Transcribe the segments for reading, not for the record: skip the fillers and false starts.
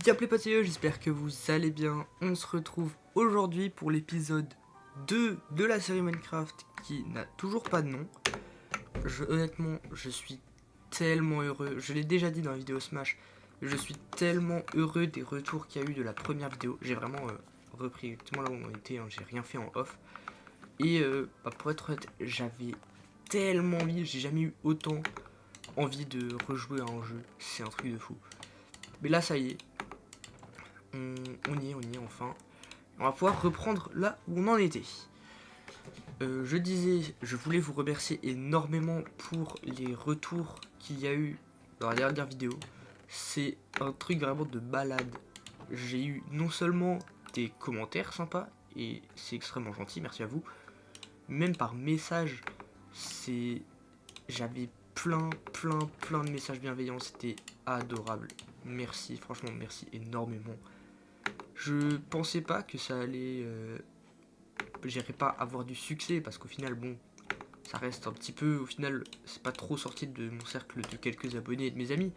Y'a les j'espère que vous allez bien. On se retrouve aujourd'hui pour l'épisode 2 de la série Minecraft qui n'a toujours pas de nom. Honnêtement, je suis tellement heureux. Je l'ai déjà dit dans la vidéo Smash. Je suis tellement heureux des retours qu'il y a eu de la première vidéo. J'ai vraiment repris exactement là où on était. Hein, j'ai rien fait en off. Et pour être honnête, j'avais tellement envie. J'ai jamais eu autant envie de rejouer à un jeu. C'est un truc de fou. Mais là, ça y est. On y est enfin. On va pouvoir reprendre là où on en était. Je disais, je voulais vous remercier énormément pour les retours qu'il y a eu dans la dernière vidéo. C'est un truc vraiment de malade. J'ai eu non seulement des commentaires sympas, et c'est extrêmement gentil, merci à vous. Même par message, j'avais plein de messages bienveillants, c'était adorable. Merci, franchement merci énormément. Je pensais pas que ça allait... j'irais pas avoir du succès parce qu'au final, bon, ça reste un petit peu... Au final, c'est pas trop sorti de mon cercle de quelques abonnés et de mes amis.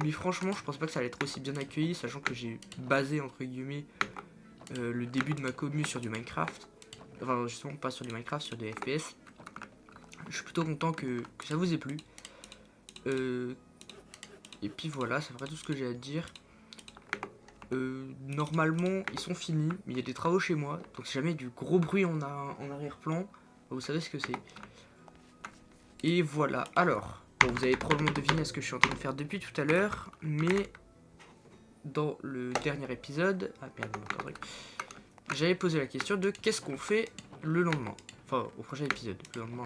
Mais franchement, je pense pas que ça allait être aussi bien accueilli, sachant que j'ai basé, entre guillemets, le début de ma commu sur du Minecraft. Enfin, justement, pas sur du Minecraft, sur des FPS. Je suis plutôt content que ça vous ait plu. Et puis voilà, c'est vrai tout ce que j'ai à dire. Normalement ils sont finis, mais il y a des travaux chez moi, donc si jamais il y a du gros bruit en arrière-plan, vous savez ce que c'est. Et voilà, alors, bon, vous avez probablement deviné ce que je suis en train de faire depuis tout à l'heure, mais dans le dernier épisode, j'avais posé la question de qu'est-ce qu'on fait le lendemain, enfin au prochain épisode, le lendemain.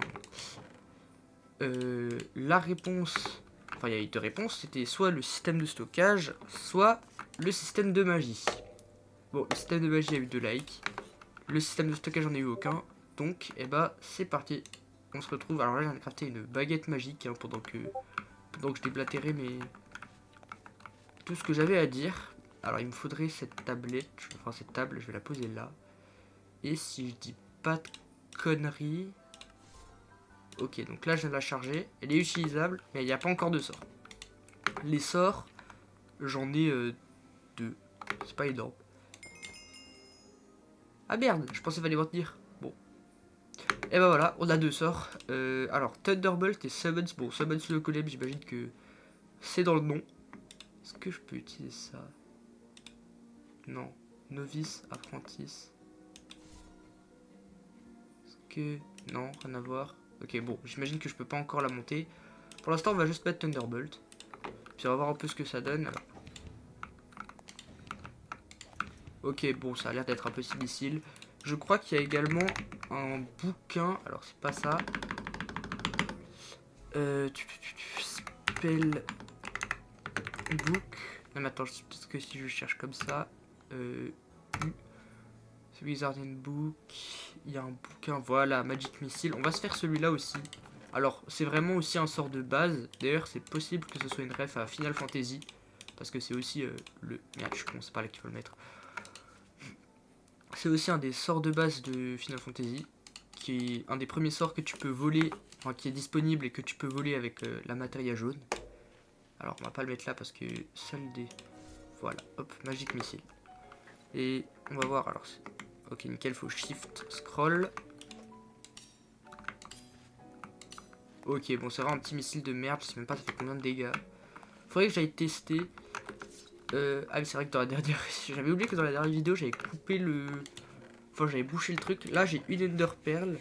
La réponse, enfin il y a eu deux réponses, c'était soit le système de stockage, soit le système de magie. Bon, le système de magie a eu 2 likes. Le système de stockage, j'en ai eu aucun. Donc, c'est parti. On se retrouve. Alors là, j'ai crafté une baguette magique hein, pendant que je déblatérais tout ce que j'avais à dire. Alors, il me faudrait cette tablette. Enfin, cette table, je vais la poser là. Et si je dis pas de conneries. Ok, donc là, je viens de la charger. Elle est utilisable, mais il n'y a pas encore de sort. Les sorts, j'en ai 2. C'est pas énorme. Ah merde, je pensais qu'il fallait retenir. Bon. Et bah voilà, on a 2 sorts. Alors, Thunderbolt et Summons. Bon, Summons le collègue, j'imagine que c'est dans le nom. Est-ce que je peux utiliser ça? Non. Novice, apprentice. Est-ce que... Non, rien à voir. Ok, bon, j'imagine que je peux pas encore la monter. Pour l'instant, on va juste mettre Thunderbolt. Puis on va voir un peu ce que ça donne. Alors. Ok, bon, ça a l'air d'être un peu difficile. Je crois qu'il y a également un bouquin. Alors, c'est pas ça. Spell book. Non, mais attends, peut-être que si je cherche comme ça. Wizarding book. Il y a un bouquin. Voilà, Magic Missile. On va se faire celui-là aussi. Alors, c'est vraiment aussi un sort de base. D'ailleurs, c'est possible que ce soit une ref à Final Fantasy. Parce que c'est aussi le. Merde, je commence pas là qu'il faut le mettre. C'est aussi un des sorts de base de Final Fantasy, qui est un des premiers sorts que tu peux voler, enfin qui est disponible et que tu peux voler avec la matériel jaune. Alors on va pas le mettre là parce que seul des... Voilà, hop, Magic Missile. Et on va voir, alors ok nickel, faut Shift, Scroll. Ok, bon c'est vraiment un petit missile de merde, je sais même pas ça fait combien de dégâts. Faudrait que j'aille tester. Ah mais c'est vrai que dans la dernière... J'avais oublié que dans la dernière vidéo j'avais coupé le... Enfin, j'avais bouché le truc. Là, j'ai une Ender Pearl.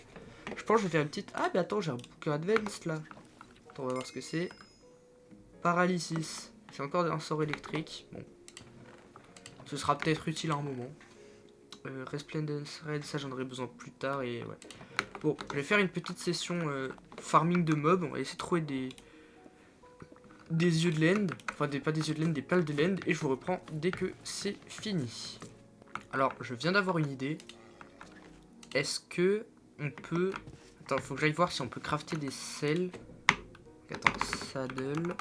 Je pense que je vais faire une petite... Ah, mais attends, j'ai un bouquin Advanced, là. Attends, on va voir ce que c'est. Paralysis. C'est encore un sort électrique. Bon. Ce sera peut-être utile à un moment. Resplendence Red, ça, j'en aurai besoin plus tard. Et ouais. Bon, je vais faire une petite session farming de mobs. On va essayer de trouver des yeux de land. Enfin, pas des yeux de land, des perles de land. Et je vous reprends dès que c'est fini. Alors, je viens d'avoir une idée. Est-ce que on peut... Attends, faut que j'aille voir si on peut crafter des selles. Attends, saddle.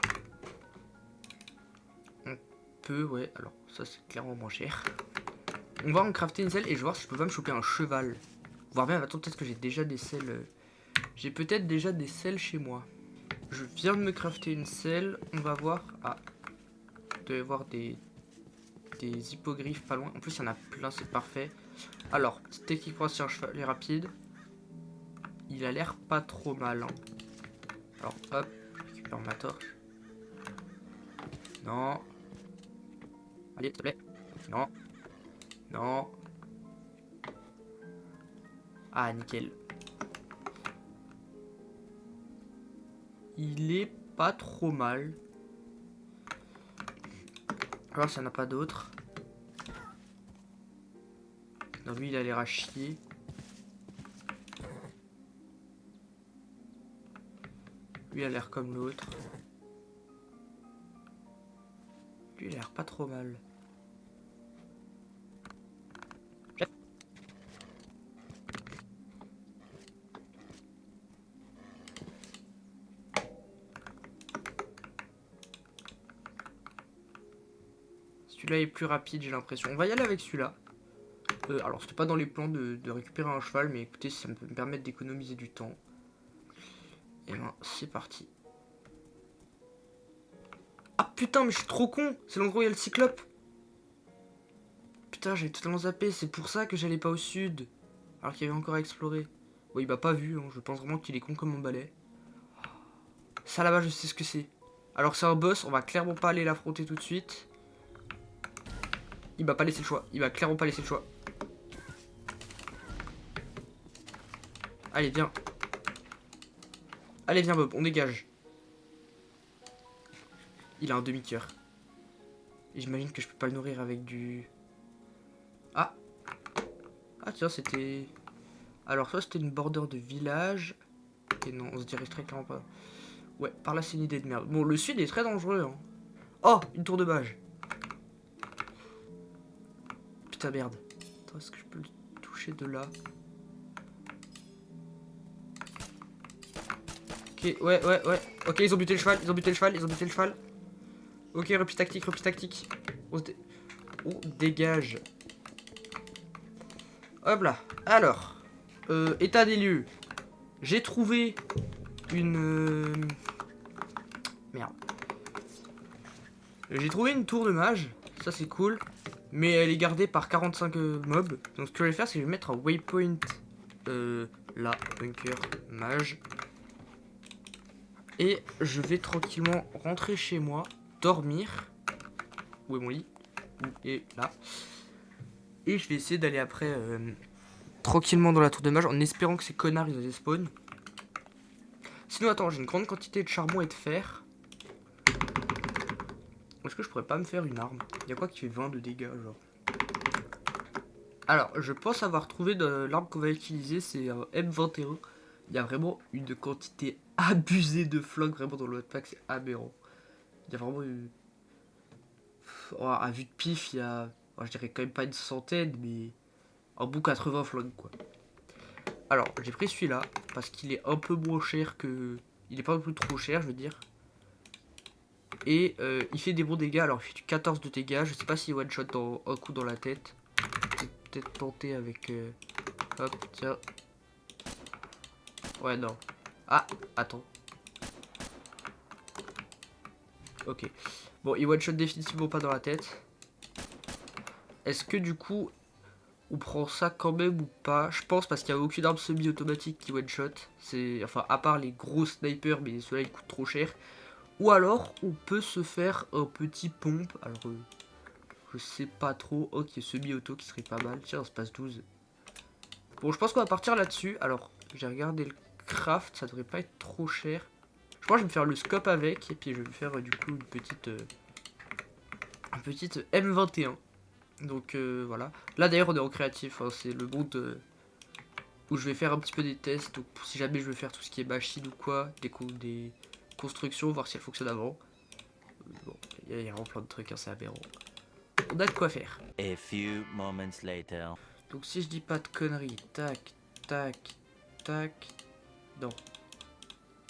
On peut, ouais, alors ça c'est clairement moins cher. On va en crafter une selle et je vais voir si je peux pas me choper un cheval. Voire même, attends, peut-être que j'ai déjà des selles. J'ai peut-être déjà des selles chez moi. Je viens de me crafter une selle. On va voir. Ah, il doit y avoir des avec des hippogriffes pas loin. En plus, il y en a plein, c'est parfait. Alors, petite technique pour si un cheval est rapide. Il a l'air pas trop mal. Hein. Alors, hop, je récupère ma torche. Non. Allez, s'il te plaît. Non. Non. Ah, nickel. Il est pas trop mal. Alors, s'il n'y en a pas d'autres. Non, lui, il a l'air à chier. Lui, il a l'air comme l'autre. Lui, il a l'air pas trop mal. Celui-là est plus rapide, j'ai l'impression. On va y aller avec celui-là. Alors, c'était pas dans les plans de récupérer un cheval, mais écoutez, ça peut me permettre d'économiser du temps. Et ben, c'est parti. Ah putain, mais je suis trop con. C'est l'endroit où il y a le cyclope. Putain, j'ai totalement zappé. C'est pour ça que j'allais pas au sud. Alors qu'il y avait encore à explorer. Bon, il m'a pas vu. Hein. Je pense vraiment qu'il est con comme un balai. Ça là-bas, je sais ce que c'est. Alors, c'est un boss. On va clairement pas aller l'affronter tout de suite. Il m'a pas laissé le choix. Il m'a clairement pas laissé le choix. Allez, viens. Allez, viens, Bob. On dégage. Il a un demi-cœur. Et j'imagine que je peux pas le nourrir avec du... Ah. Ah, tiens, c'était... Alors, ça, c'était une border de village. Et non, on se dirige très clairement pas. Ouais, par là, c'est une idée de merde. Bon, le sud est très dangereux. Hein. Oh, une tour de mage. Putain, merde. Attends, est-ce que je peux le toucher de là? Ok, ouais. Ok, ils ont buté le cheval, ils ont buté le cheval. Ok, repli tactique. On dégage. Hop là. Alors, état des lieux. J'ai trouvé une... Merde. J'ai trouvé une tour de mage. Ça, c'est cool. Mais elle est gardée par 45 mobs. Donc, ce que je vais faire, c'est que je vais mettre un waypoint. Là, bunker, mage. Et je vais tranquillement rentrer chez moi, dormir. Où est mon lit? Et là. Et je vais essayer d'aller après tranquillement dans la tour de mage en espérant que ces connards ils spawn. Sinon, attends, j'ai une grande quantité de charbon et de fer. Est-ce que je pourrais pas me faire une arme? Il y a quoi qui fait 20 de dégâts, genre? Alors, je pense avoir trouvé l'arme qu'on va utiliser, c'est un M21. Il y a vraiment une quantité abusée de flingues vraiment dans le pack, c'est aberrant. Il y a vraiment eu... Oh, à vue de pif, il y a... Oh, je dirais quand même pas une centaine, mais... Un bout 80 flingues, quoi. Alors, j'ai pris celui-là, parce qu'il est un peu moins cher que... Il est pas non plus trop cher, je veux dire. Et il fait des bons dégâts, alors il fait du 14 de dégâts. Je sais pas s'il one-shot dans un coup dans la tête. Peut-être tenter avec... Hop, tiens. Ouais, non. Ah, attends. Ok. Bon, il one-shot définitivement pas dans la tête. Est-ce que du coup, on prend ça quand même ou pas? Je pense parce qu'il n'y a aucune arme semi-automatique qui one-shot. C'est, enfin, à part les gros snipers, mais ceux-là ils coûtent trop cher. Ou alors, on peut se faire un petit pompe. Alors, je sais pas trop. Ok, semi-auto qui serait pas mal. Tiens, on se passe 12. Bon, je pense qu'on va partir là-dessus. Alors, j'ai regardé le craft, ça devrait pas être trop cher. Je crois que je vais me faire le scope avec. Et puis, je vais me faire du coup une petite M21. Donc, voilà. Là, d'ailleurs, on est en créatif. Hein, c'est le monde où je vais faire un petit peu des tests. Donc, si jamais je veux faire tout ce qui est machine ou quoi, des constructions, voir si elles fonctionnent avant. Bon, il y a vraiment plein de trucs, hein, c'est aberrant. On a de quoi faire. A few moments later. Donc si je dis pas de conneries, tac, tac, tac, non,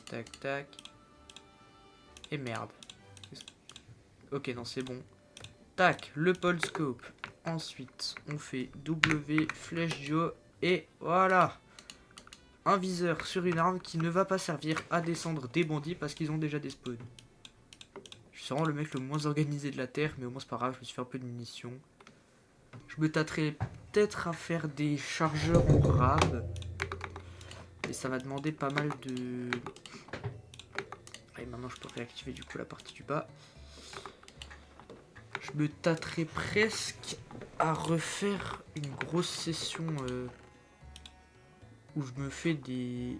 tac, tac, et merde. Ok, non, c'est bon. Tac, le pole scope. Ensuite, on fait W, flèche duo, et voilà. Un viseur sur une arme qui ne va pas servir à descendre des bandits parce qu'ils ont déjà des spawns. Je suis vraiment le mec le moins organisé de la Terre, mais au moins c'est pas grave, je me suis fait un peu de munitions. Je me tâterai peut-être à faire des chargeurs en rab. Et ça va demander pas mal de... Et maintenant je peux réactiver du coup la partie du bas. Je me tâterai presque à refaire une grosse session où je me fais des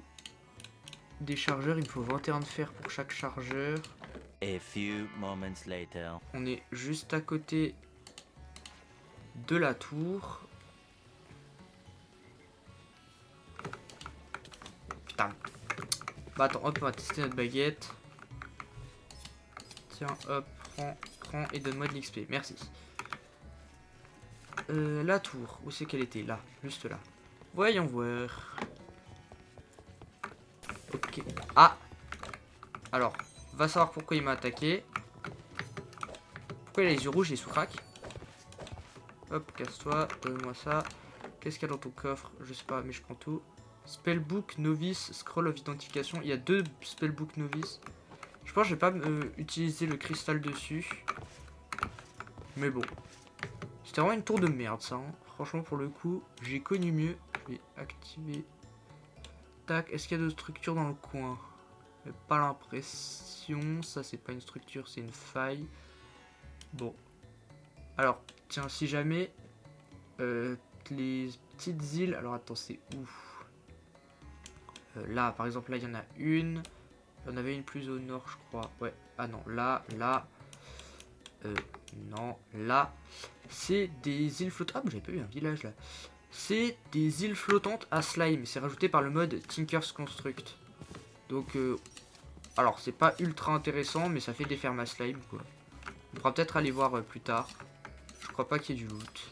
chargeurs. Il me faut 21 de fer pour chaque chargeur. A few moments later. On est juste à côté de la tour. Putain. Bah attends, hop, on va tester notre baguette. Tiens, hop, prends et donne-moi de l'XP. Merci. La tour, où c'est qu'elle était? Là, juste là. Voyons voir. Ok. Ah! Alors, va savoir pourquoi il m'a attaqué. Pourquoi il a les yeux rouges et sous-crack? Hop, casse-toi, donne-moi ça. Qu'est-ce qu'il y a dans ton coffre? Je sais pas, mais je prends tout. Spellbook Novice, Scroll of Identification. Il y a 2 Spellbook Novice. Je pense que je vais pas utiliser le cristal dessus. Mais bon. C'était vraiment une tour de merde, ça. Hein. Franchement, pour le coup, j'ai connu mieux. Je vais activer. Tac, est-ce qu'il y a d'autres structures dans le coin? Pas l'impression. Ça, c'est pas une structure, c'est une faille. Bon. Alors, tiens, si jamais... les petites îles... Alors, attends, c'est où? Là, par exemple, là, il y en a une. Il y en avait une plus au nord, je crois. Ouais. Ah non, là. Non, là. C'est des îles flottantes. Ah, mais j'avais pas eu un village, là. C'est des îles flottantes à slime. C'est rajouté par le mode Tinker's Construct. Donc, alors, c'est pas ultra intéressant, mais ça fait des fermes à slime, quoi. On pourra peut-être aller voir plus tard. Je crois pas qu'il y ait du loot.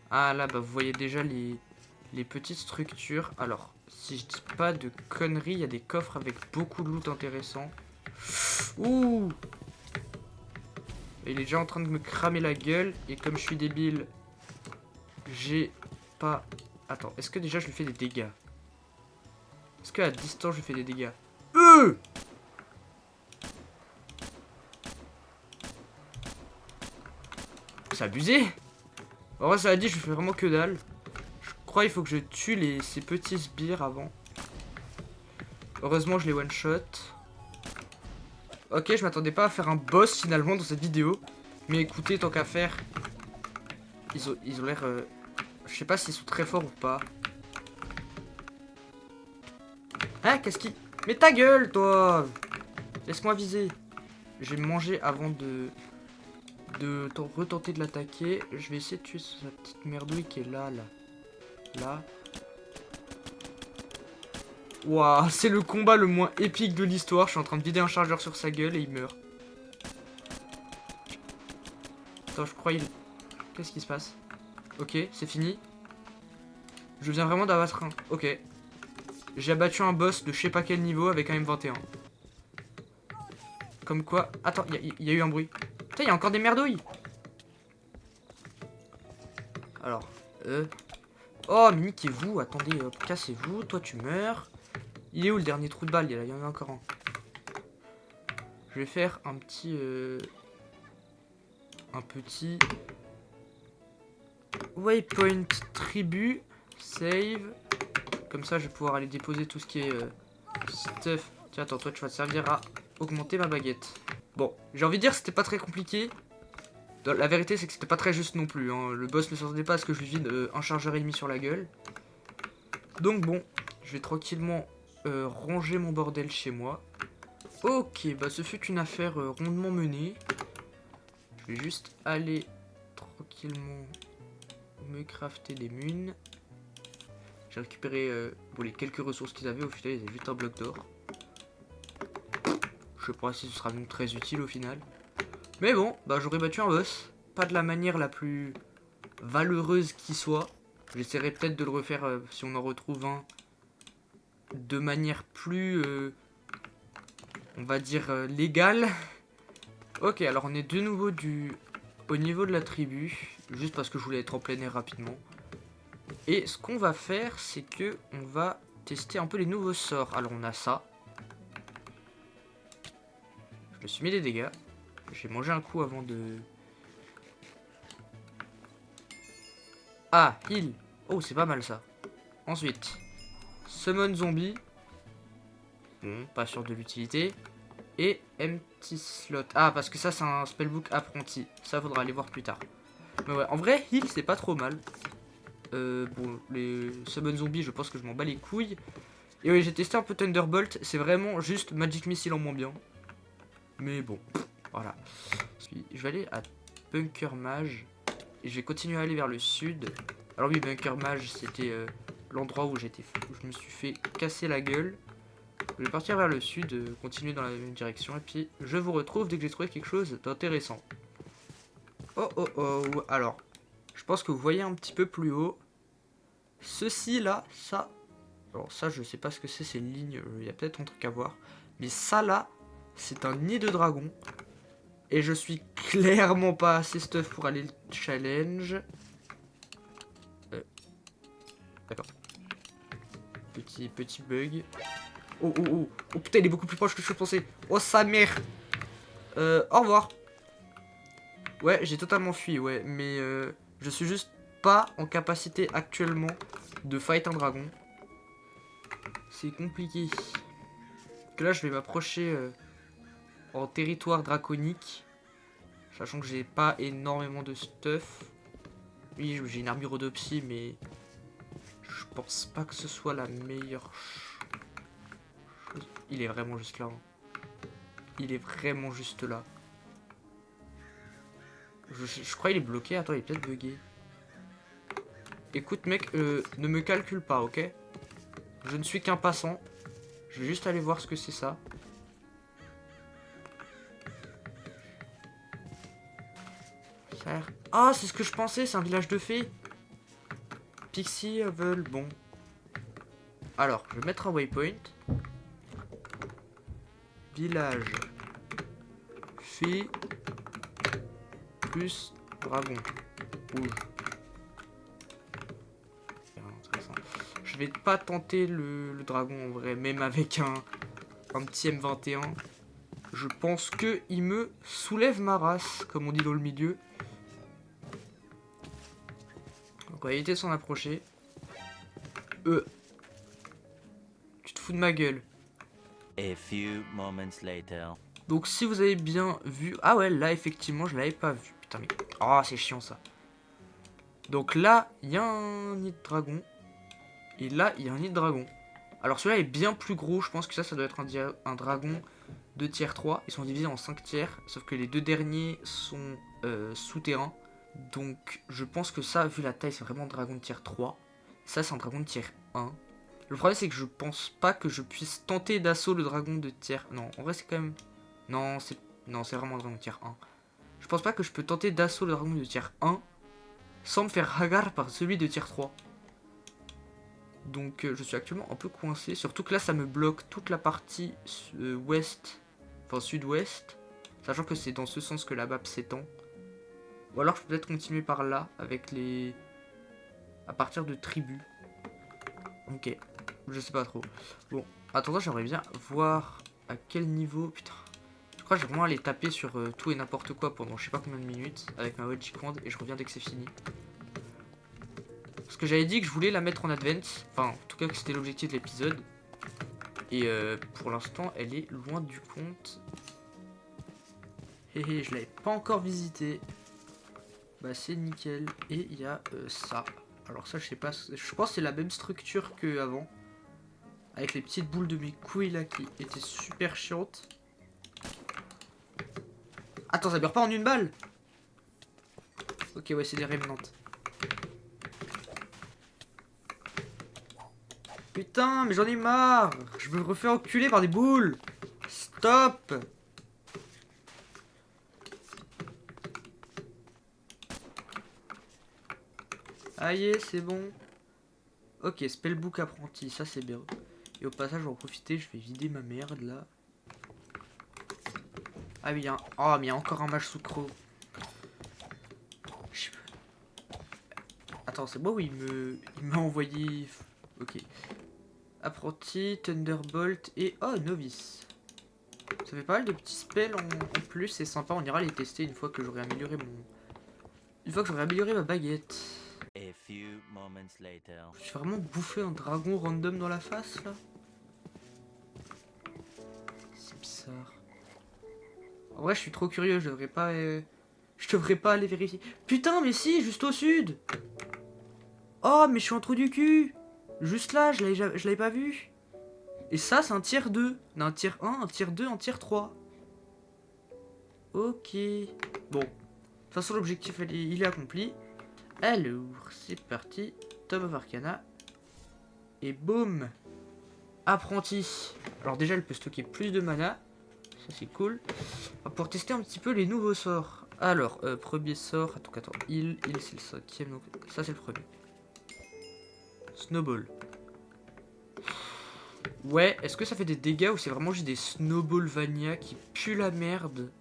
Ah, là, bah, vous voyez déjà les petites structures. Alors, si je dis pas de conneries, il y a des coffres avec beaucoup de loot intéressant. Ouh! Il est déjà en train de me cramer la gueule. Et comme je suis débile, j'ai pas... Attends, est-ce que déjà je lui fais des dégâts? Est-ce qu'à distance je lui fais des dégâts? C'est abusé! En vrai, ça a dit, je fais vraiment que dalle. Je crois qu'il faut que je tue ces petits sbires avant. Heureusement, je les one-shot. Ok, je m'attendais pas à faire un boss finalement dans cette vidéo. Mais écoutez, tant qu'à faire, ils ont l'air... je sais pas s'ils sont très forts ou pas. Hein, qu'est-ce qui... Mais ta gueule, toi! Laisse-moi viser. Je vais me manger avant de retenter de l'attaquer. Je vais essayer de tuer sa petite merdouille qui est là. Là. Waouh, c'est le combat le moins épique de l'histoire. Je suis en train de vider un chargeur sur sa gueule et il meurt. Attends, je crois il... Qu'est-ce qui se passe? Ok, c'est fini. Je viens vraiment d'abattre un. Ok. J'ai abattu un boss de je sais pas quel niveau avec un M21. Comme quoi... Attends, il y a eu un bruit. Putain, il y a encore des merdouilles. Alors, oh, mais niquez-vous. Attendez, cassez-vous. Toi, tu meurs. Il est où le dernier trou de balle? Il y en a encore un. Je vais faire un petit... waypoint tribu. Save. Comme ça, je vais pouvoir aller déposer tout ce qui est stuff. Tiens, attends, toi, tu vas te servir à augmenter ma baguette. Bon, j'ai envie de dire que c'était pas très compliqué. La vérité, c'est que c'était pas très juste non plus. Hein. Le boss ne s'attendait pas à ce que je lui vide un chargeur ennemi sur la gueule. Donc bon, je vais tranquillement ranger mon bordel chez moi. Ok, bah ce fut une affaire rondement menée. Je vais juste aller tranquillement me crafter des munes. J'ai récupéré bon, les quelques ressources qu'ils avaient. Au final, ils avaient juste un bloc d'or. Je sais pas si ce sera même très utile au final. Mais bon, bah j'aurais battu un boss. Pas de la manière la plus valeureuse qui soit. J'essaierai peut-être de le refaire si on en retrouve un. De manière plus... on va dire légale. Ok, alors on est de nouveau au niveau de la tribu. Juste parce que je voulais être en plein air rapidement. Et ce qu'on va faire, c'est que on va tester un peu les nouveaux sorts. Alors on a ça. Je me suis mis des dégâts. J'ai mangé un coup avant de... Ah, heal. Oh, c'est pas mal ça. Ensuite, summon zombie. Bon, pas sûr de l'utilité. Et empty slot. Ah, parce que ça, c'est un spellbook apprenti. Ça, faudra aller voir plus tard. Mais ouais, en vrai, heal, c'est pas trop mal. Bon, les summon zombies, je pense que je m'en bats les couilles. Et oui, j'ai testé un peu Thunderbolt. C'est vraiment juste Magic Missile en moins bien. Mais bon, voilà. Je vais aller à Bunker Mage. Et je vais continuer à aller vers le sud. Alors oui, Bunker Mage, c'était l'endroit où je me suis fait casser la gueule. Je vais partir vers le sud, continuer dans la même direction. Et puis, je vous retrouve dès que j'ai trouvé quelque chose d'intéressant. Oh oh oh. Alors, je pense que vous voyez un petit peu plus haut. Ceci là, ça... Alors ça, je sais pas ce que c'est une ligne. Il y a peut-être un truc à voir. Mais ça là, c'est un nid de dragon. Et je suis clairement pas assez stuff pour aller le challenge. D'accord. Petit bug. Oh oh oh. Oh putain, il est beaucoup plus proche que je pensais. Oh sa mère. Au revoir. Ouais, j'ai totalement fui, ouais. Mais je suis juste pas en capacité actuellement de fight un dragon. C'est compliqué. Que là, je vais m'approcher en territoire draconique. Sachant que j'ai pas énormément de stuff. Oui, j'ai une armure Odopsie, mais je pense pas que ce soit la meilleure chose. Il est vraiment juste là. Hein. Il est vraiment juste là. Je crois qu'il est bloqué. Attends, il est peut-être bugué. Écoute, mec, ne me calcule pas, ok? Je ne suis qu'un passant. Je vais juste aller voir ce que c'est ça. Ah, c'est ce que je pensais, c'est un village de fées. Pixie Level, bon. Alors, je vais mettre un waypoint. Village. Fée. Plus dragon. Rouge. Je vais pas tenter le dragon en vrai, même avec un petit M21. Je pense que il me soulève ma race, comme on dit dans le milieu. Donc on va éviter de s'en approcher. Tu te fous de ma gueule. A few moments later. Donc si vous avez bien vu... Ah ouais, là effectivement je l'avais pas vu. Putain mais... Oh c'est chiant ça. Donc là, il y a un nid de dragon. Et là, il y a un nid de dragon. Alors celui-là est bien plus gros. Je pense que ça doit être un dragon de tiers 3. Ils sont divisés en 5 tiers. Sauf que les deux derniers sont souterrains. Donc je pense que ça, vu la taille, c'est vraiment un dragon de tiers 3. Ça, c'est un dragon de tiers 1. Le problème, c'est que je pense pas que je puisse tenter d'assaut le dragon de tiers... Non, en vrai, c'est quand même... Non, c'est vraiment un dragon de tiers 1. Je pense pas que je peux tenter d'assaut le dragon de tiers 1 sans me faire hagar par celui de tiers 3. Donc je suis actuellement un peu coincé. Surtout que là, ça me bloque toute la partie ouest, enfin sud-ouest. Sachant que c'est dans ce sens que la map s'étend. Ou alors je peux peut-être continuer par là avec les... à partir de tribus. Ok, je sais pas trop. Bon, attendant, j'aimerais bien voir à quel niveau... Putain, je crois que je vais vraiment aller taper sur tout et n'importe quoi pendant je sais pas combien de minutes avec ma Wedge Command et je reviens dès que c'est fini. Parce que j'avais dit que je voulais la mettre en advance. Enfin, en tout cas que c'était l'objectif de l'épisode. Et pour l'instant, elle est loin du compte. Hé, je l'avais pas encore visité. Bah c'est nickel. Et il y a ça. Alors ça je sais pas. Je pense que c'est la même structure que avant. Avec les petites boules de mes couilles là qui étaient super chiantes. Attends, ça meurt pas en une balle. Ok ouais, c'est des remnants. Putain, mais j'en ai marre. Je me refais enculer par des boules. Stop. Aïe, c'est bon. Ok, spellbook apprenti, ça c'est bien. Et au passage, je vais en profiter, je vais vider ma merde là. Ah oui, oh, mais il y a encore un mage sucro. Attends, c'est moi où il m'a envoyé... Ok. Apprenti, Thunderbolt et... Oh, novice. Ça fait pas mal de petits spells en plus, c'est sympa, on ira les tester une fois que j'aurai amélioré Une fois que j'aurai amélioré ma baguette. A few moments later. J'ai vraiment bouffé un dragon random dans la face là. C'est bizarre. En vrai, je suis trop curieux, je devrais pas aller vérifier. Putain, mais si, juste au sud. Oh, mais je suis en trou du cul. Juste là, je l'avais pas vu. Et ça, c'est un tiers 2. Non, un tiers 1, un tiers 2, un tiers 3. Ok. Bon. De toute façon, l'objectif, il est accompli. Alors, c'est parti. Tome of Arcana. Et boum. Apprenti. Alors déjà, elle peut stocker plus de mana. Ça, c'est cool. On va pouvoir tester un petit peu les nouveaux sorts. Alors, premier sort. Attends. Heal, c'est le cinquième. Donc, ça, c'est le premier. Snowball. Ouais, est-ce que ça fait des dégâts ou c'est vraiment juste des Snowball Vania qui puent la merde?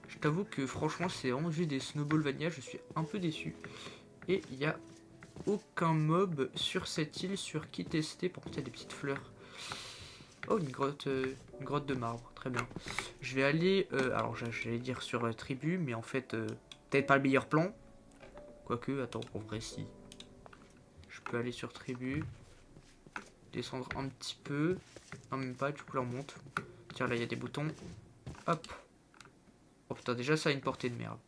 Je t'avoue que franchement, c'est vraiment juste des Snowball Vania. Je suis un peu déçu. Et il n'y a aucun mob sur cette île sur qui tester. Par contre, il y a des petites fleurs. Oh, une grotte de marbre. Très bien. Je vais aller... alors, j'allais dire sur tribu, mais en fait, peut-être pas le meilleur plan. Quoique, attends, en vrai, si. Je peux aller sur tribu. Descendre un petit peu. Non, même pas, du coup, là, on monte. Tiens, là, il y a des boutons. Hop. Oh putain, déjà, ça a une portée de merde.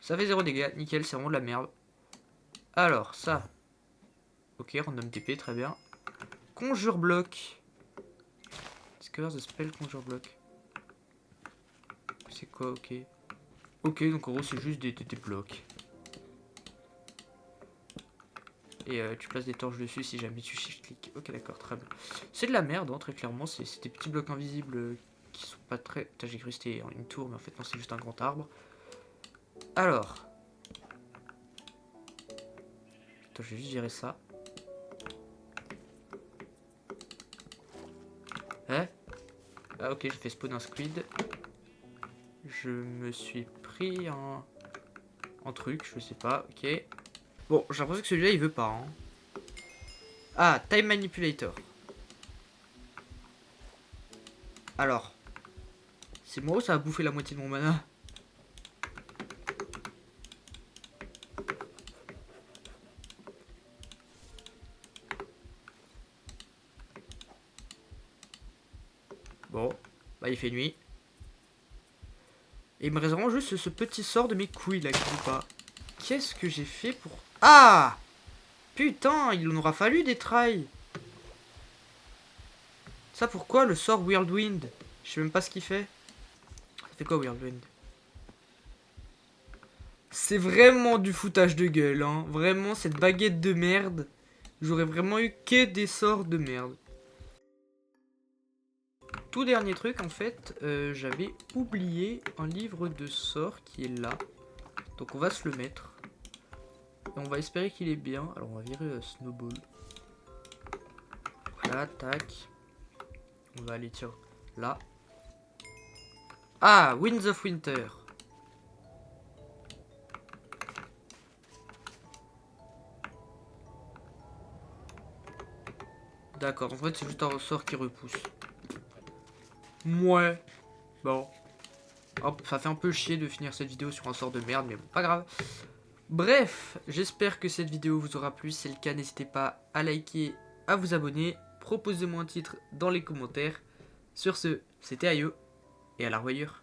Ça fait 0 dégâts. Nickel, c'est vraiment de la merde. Alors, ça. Ok, random TP, très bien. Conjure bloc. Discover the spell conjure bloc. C'est quoi, ok. Ok, donc en gros, c'est juste des blocs. Et tu places des torches dessus si jamais tu shift-click. Ok, d'accord, très bien. C'est de la merde, hein, très clairement. C'est des petits blocs invisibles qui sont pas très... Putain, j'ai cru que c'était une tour, mais en fait, non, c'est juste un grand arbre. Alors. Attends, je vais juste virer ça. Hein? Ah, ok, j'ai fait spawn un squid. Je me suis pris un truc, je sais pas, ok. Bon, j'ai l'impression que celui-là, il veut pas, hein. Ah, Time Manipulator. Alors. C'est moi ou ça a bouffé la moitié de mon mana? Bon, bah il fait nuit. Et il me reste vraiment juste ce petit sort de mes couilles là qui joue pas. Qu'est-ce que j'ai fait pour... Ah! Putain, il en aura fallu des trails. Ça pourquoi le sort Whirlwind? Je sais même pas ce qu'il fait. Ça fait quoi Whirlwind? C'est vraiment du foutage de gueule, hein. Vraiment, cette baguette de merde. J'aurais vraiment eu que des sorts de merde. Tout dernier truc, en fait, j'avais oublié un livre de sorts qui est là. Donc on va se le mettre. Et on va espérer qu'il est bien. Alors on va virer Snowball. Voilà, tac. On va aller, tiens, là. Ah, Winds of Winter. D'accord, en fait c'est juste un sort qui repousse. Ouais. Bon. Hop, ça fait un peu chier de finir cette vidéo sur un sort de merde, mais bon, pas grave. Bref, j'espère que cette vidéo vous aura plu. Si c'est le cas, n'hésitez pas à liker, à vous abonner. Proposez-moi un titre dans les commentaires. Sur ce, c'était Ayo, et à la revoyure.